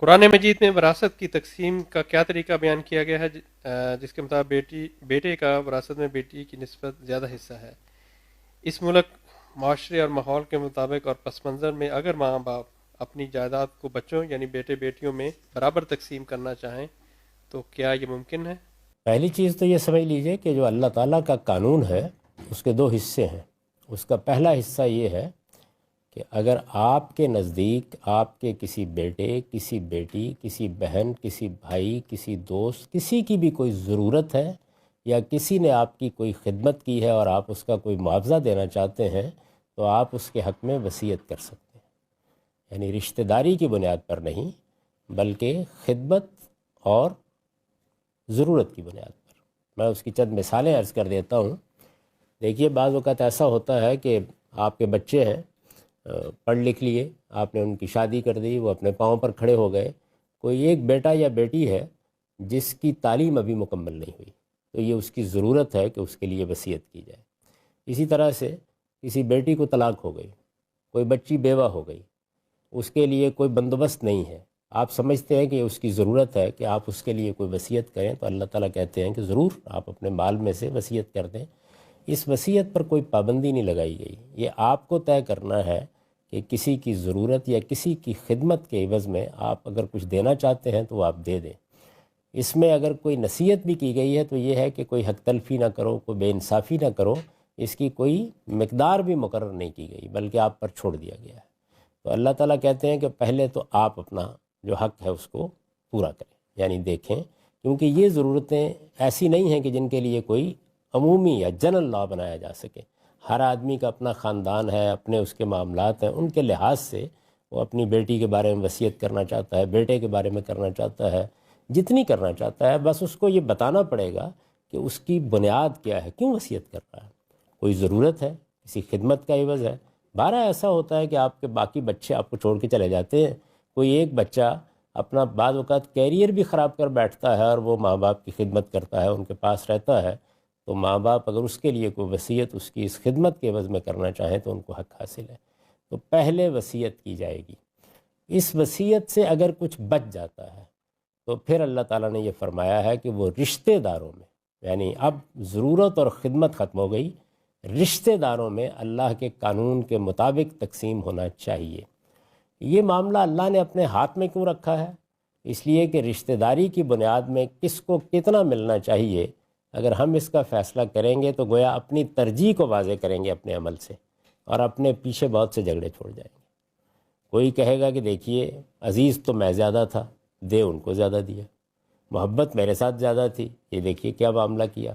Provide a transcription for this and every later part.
قرآن مجید میں وراثت کی تقسیم کا کیا طریقہ بیان کیا گیا ہے جس کے مطابق بیٹے کا وراثت میں بیٹی کی نسبت زیادہ حصہ ہے؟ اس ملک، معاشرے اور ماحول کے مطابق اور پس منظر میں اگر ماں باپ اپنی جائیداد کو بچوں یعنی بیٹے بیٹیوں میں برابر تقسیم کرنا چاہیں تو کیا یہ ممکن ہے؟ پہلی چیز تو یہ سمجھ لیجئے کہ جو اللہ تعالیٰ کا قانون ہے اس کے دو حصے ہیں۔ اس کا پہلا حصہ یہ ہے کہ اگر آپ کے نزدیک آپ کے کسی بیٹے، کسی بیٹی، کسی بہن، کسی بھائی، کسی دوست، کسی کی بھی کوئی ضرورت ہے یا کسی نے آپ کی کوئی خدمت کی ہے اور آپ اس کا کوئی معاوضہ دینا چاہتے ہیں تو آپ اس کے حق میں وصیت کر سکتے ہیں، یعنی رشتہ داری کی بنیاد پر نہیں بلکہ خدمت اور ضرورت کی بنیاد پر۔ میں اس کی چند مثالیں عرض کر دیتا ہوں۔ دیکھیے، بعض اوقات ایسا ہوتا ہے کہ آپ کے بچے ہیں، پڑھ لکھ لیے، آپ نے ان کی شادی کر دی، وہ اپنے پاؤں پر کھڑے ہو گئے، کوئی ایک بیٹا یا بیٹی ہے جس کی تعلیم ابھی مکمل نہیں ہوئی، تو یہ اس کی ضرورت ہے کہ اس کے لیے وصیت کی جائے۔ اسی طرح سے کسی بیٹی کو طلاق ہو گئی، کوئی بچی بیوہ ہو گئی، اس کے لیے کوئی بندوبست نہیں ہے، آپ سمجھتے ہیں کہ اس کی ضرورت ہے کہ آپ اس کے لیے کوئی وصیت کریں، تو اللہ تعالیٰ کہتے ہیں کہ ضرور آپ اپنے مال میں سے وصیت کر دیں۔ اس وصیت پر کوئی پابندی نہیں لگائی گئی، یہ آپ کو طے کرنا ہے کہ کسی کی ضرورت یا کسی کی خدمت کے عوض میں آپ اگر کچھ دینا چاہتے ہیں تو وہ آپ دے دیں۔ اس میں اگر کوئی نصیحت بھی کی گئی ہے تو یہ ہے کہ کوئی حق تلفی نہ کرو، کوئی بے انصافی نہ کرو، اس کی کوئی مقدار بھی مقرر نہیں کی گئی بلکہ آپ پر چھوڑ دیا گیا ہے۔ تو اللہ تعالیٰ کہتے ہیں کہ پہلے تو آپ اپنا جو حق ہے اس کو پورا کریں، یعنی دیکھیں، کیونکہ یہ ضرورتیں ایسی نہیں ہیں کہ جن کے لیے کوئی عمومی یا جنرل لا بنایا جا سکے۔ ہر آدمی کا اپنا خاندان ہے، اپنے اس کے معاملات ہیں، ان کے لحاظ سے وہ اپنی بیٹی کے بارے میں وصیت کرنا چاہتا ہے، بیٹے کے بارے میں کرنا چاہتا ہے، جتنی کرنا چاہتا ہے، بس اس کو یہ بتانا پڑے گا کہ اس کی بنیاد کیا ہے، کیوں وصیت کر رہا ہے۔ کوئی ضرورت ہے، کسی خدمت کا عوض ہے۔ بارہ ایسا ہوتا ہے کہ آپ کے باقی بچے آپ کو چھوڑ کے چلے جاتے ہیں، کوئی ایک بچہ اپنا بعض اوقات کیریئر بھی خراب کر بیٹھتا ہے اور وہ ماں باپ کی خدمت کرتا ہے، ان کے پاس رہتا ہے، تو ماں باپ اگر اس کے لیے کوئی وصیت اس کی اس خدمت کے عوض میں کرنا چاہیں تو ان کو حق حاصل ہے۔ تو پہلے وصیت کی جائے گی، اس وصیت سے اگر کچھ بچ جاتا ہے تو پھر اللہ تعالیٰ نے یہ فرمایا ہے کہ وہ رشتہ داروں میں، یعنی اب ضرورت اور خدمت ختم ہو گئی، رشتہ داروں میں اللہ کے قانون کے مطابق تقسیم ہونا چاہیے۔ یہ معاملہ اللہ نے اپنے ہاتھ میں کیوں رکھا ہے؟ اس لیے کہ رشتہ داری کی بنیاد میں کس کو کتنا ملنا چاہیے، اگر ہم اس کا فیصلہ کریں گے تو گویا اپنی ترجیح کو واضح کریں گے اپنے عمل سے، اور اپنے پیچھے بہت سے جھگڑے چھوڑ جائیں گے۔ کوئی کہے گا کہ دیکھیے، عزیز تو میں زیادہ تھا، دے ان کو زیادہ دیا، محبت میرے ساتھ زیادہ تھی، یہ دیکھیے کیا معاملہ کیا۔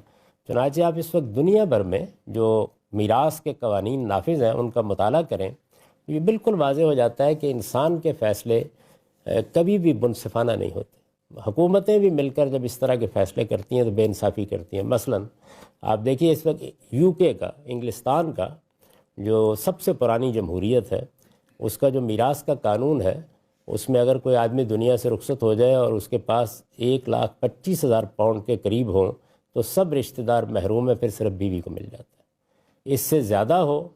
چنانچہ آپ اس وقت دنیا بھر میں جو میراث کے قوانین نافذ ہیں ان کا مطالعہ کریں، یہ بالکل واضح ہو جاتا ہے کہ انسان کے فیصلے کبھی بھی منصفانہ نہیں ہوتے۔ حکومتیں بھی مل کر جب اس طرح کے فیصلے کرتی ہیں تو بے انصافی کرتی ہیں۔ مثلا آپ دیکھیے، اس وقت یو کے کا، انگلستان کا جو سب سے پرانی جمہوریت ہے، اس کا جو میراث کا قانون ہے، اس میں اگر کوئی آدمی دنیا سے رخصت ہو جائے اور اس کے پاس 1,25,000 پاؤنڈ کے قریب ہوں تو سب رشتہ دار محروم ہیں، پھر صرف بیوی کو مل جاتا ہے۔ اس سے زیادہ ہو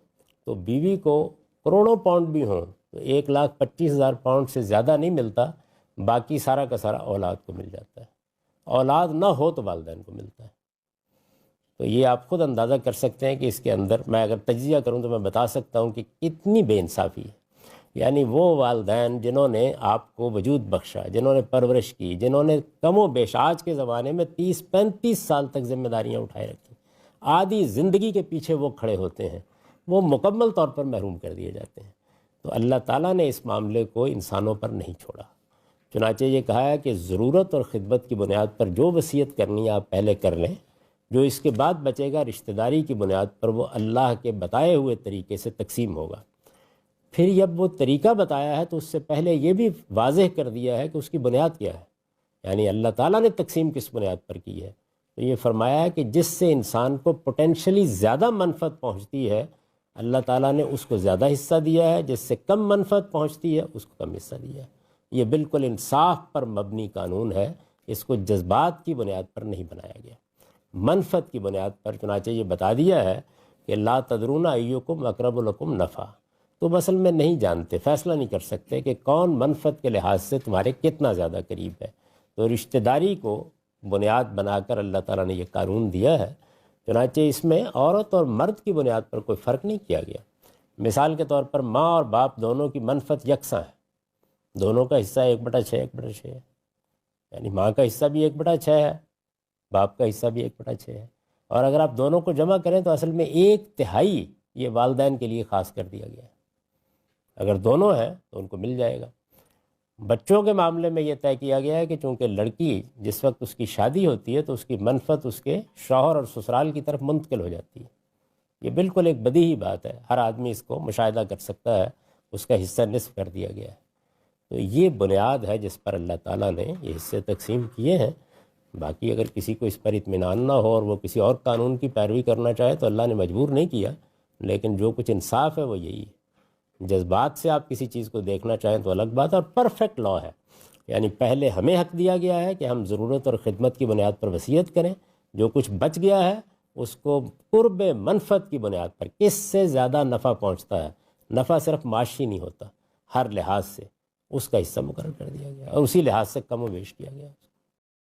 تو بیوی کو کروڑوں پاؤنڈ بھی ہوں تو 1,25,000 پاؤنڈ سے زیادہ نہیں ملتا، باقی سارا کا سارا اولاد کو مل جاتا ہے۔ اولاد نہ ہو تو والدین کو ملتا ہے۔ تو یہ آپ خود اندازہ کر سکتے ہیں کہ اس کے اندر میں اگر تجزیہ کروں تو میں بتا سکتا ہوں کہ کتنی بے انصافی ہے۔ یعنی وہ والدین جنہوں نے آپ کو وجود بخشا، جنہوں نے پرورش کی، جنہوں نے کم و بیش آج کے زمانے میں 30-35 سال تک ذمہ داریاں اٹھائے رکھی، آدھی زندگی کے پیچھے وہ کھڑے ہوتے ہیں، وہ مکمل طور پر محروم کر دیے جاتے ہیں۔ تو اللہ تعالیٰ نے اس معاملے کو انسانوں پر نہیں چھوڑا، چنانچہ یہ کہا ہے کہ ضرورت اور خدمت کی بنیاد پر جو وصیت کرنی ہے آپ پہلے کر لیں، جو اس کے بعد بچے گا رشتہ داری کی بنیاد پر وہ اللہ کے بتائے ہوئے طریقے سے تقسیم ہوگا۔ پھر جب وہ طریقہ بتایا ہے تو اس سے پہلے یہ بھی واضح کر دیا ہے کہ اس کی بنیاد کیا ہے، یعنی اللہ تعالیٰ نے تقسیم کس بنیاد پر کی ہے۔ تو یہ فرمایا ہے کہ جس سے انسان کو پوٹینشلی زیادہ منفعت پہنچتی ہے، اللہ تعالیٰ نے اس کو زیادہ حصہ دیا ہے، جس سے کم منفعت پہنچتی ہے اس کو کم حصہ دیا ہے۔ یہ بالکل انصاف پر مبنی قانون ہے، اس کو جذبات کی بنیاد پر نہیں بنایا گیا، منفعت کی بنیاد پر۔ چنانچہ یہ بتا دیا ہے کہ لا تدرون ایکم اقرب لکم نفع، تم اصل میں نہیں جانتے، فیصلہ نہیں کر سکتے کہ کون منفعت کے لحاظ سے تمہارے کتنا زیادہ قریب ہے۔ تو رشتہ داری کو بنیاد بنا کر اللہ تعالیٰ نے یہ قانون دیا ہے، چنانچہ اس میں عورت اور مرد کی بنیاد پر کوئی فرق نہیں کیا گیا۔ مثال کے طور پر ماں اور باپ دونوں کی منفعت یکساں ہے، دونوں کا حصہ 1/6 1/6 ہے، یعنی ماں کا حصہ بھی 1/6 ہے، باپ کا حصہ بھی 1/6 ہے، اور اگر آپ دونوں کو جمع کریں تو اصل میں 1/3 یہ والدین کے لیے خاص کر دیا گیا ہے۔ اگر دونوں ہیں تو ان کو مل جائے گا۔ بچوں کے معاملے میں یہ طے کیا گیا ہے کہ چونکہ لڑکی جس وقت اس کی شادی ہوتی ہے تو اس کی منفعت اس کے شوہر اور سسرال کی طرف منتقل ہو جاتی ہے۔ یہ بالکل ایک بدیہی بات ہے، ہر آدمی اس کو مشاہدہ کر سکتا ہے، اس کا حصہ نصف کر دیا گیا ہے۔ تو یہ بنیاد ہے جس پر اللہ تعالیٰ نے یہ حصے تقسیم کیے ہیں۔ باقی اگر کسی کو اس پر اطمینان نہ ہو اور وہ کسی اور قانون کی پیروی کرنا چاہے تو اللہ نے مجبور نہیں کیا، لیکن جو کچھ انصاف ہے وہ یہی ہے۔ جذبات سے آپ کسی چیز کو دیکھنا چاہیں تو الگ بات ہے، اور پرفیکٹ لا ہے، یعنی پہلے ہمیں حق دیا گیا ہے کہ ہم ضرورت اور خدمت کی بنیاد پر وصیت کریں، جو کچھ بچ گیا ہے اس کو قرب منفعت کی بنیاد پر کس سے زیادہ نفع پہنچتا ہے، نفع صرف معاشی نہیں ہوتا، ہر لحاظ سے اس کا حصہ مقرر کر دیا گیا اور اسی لحاظ سے کم و بیش کیا گیا۔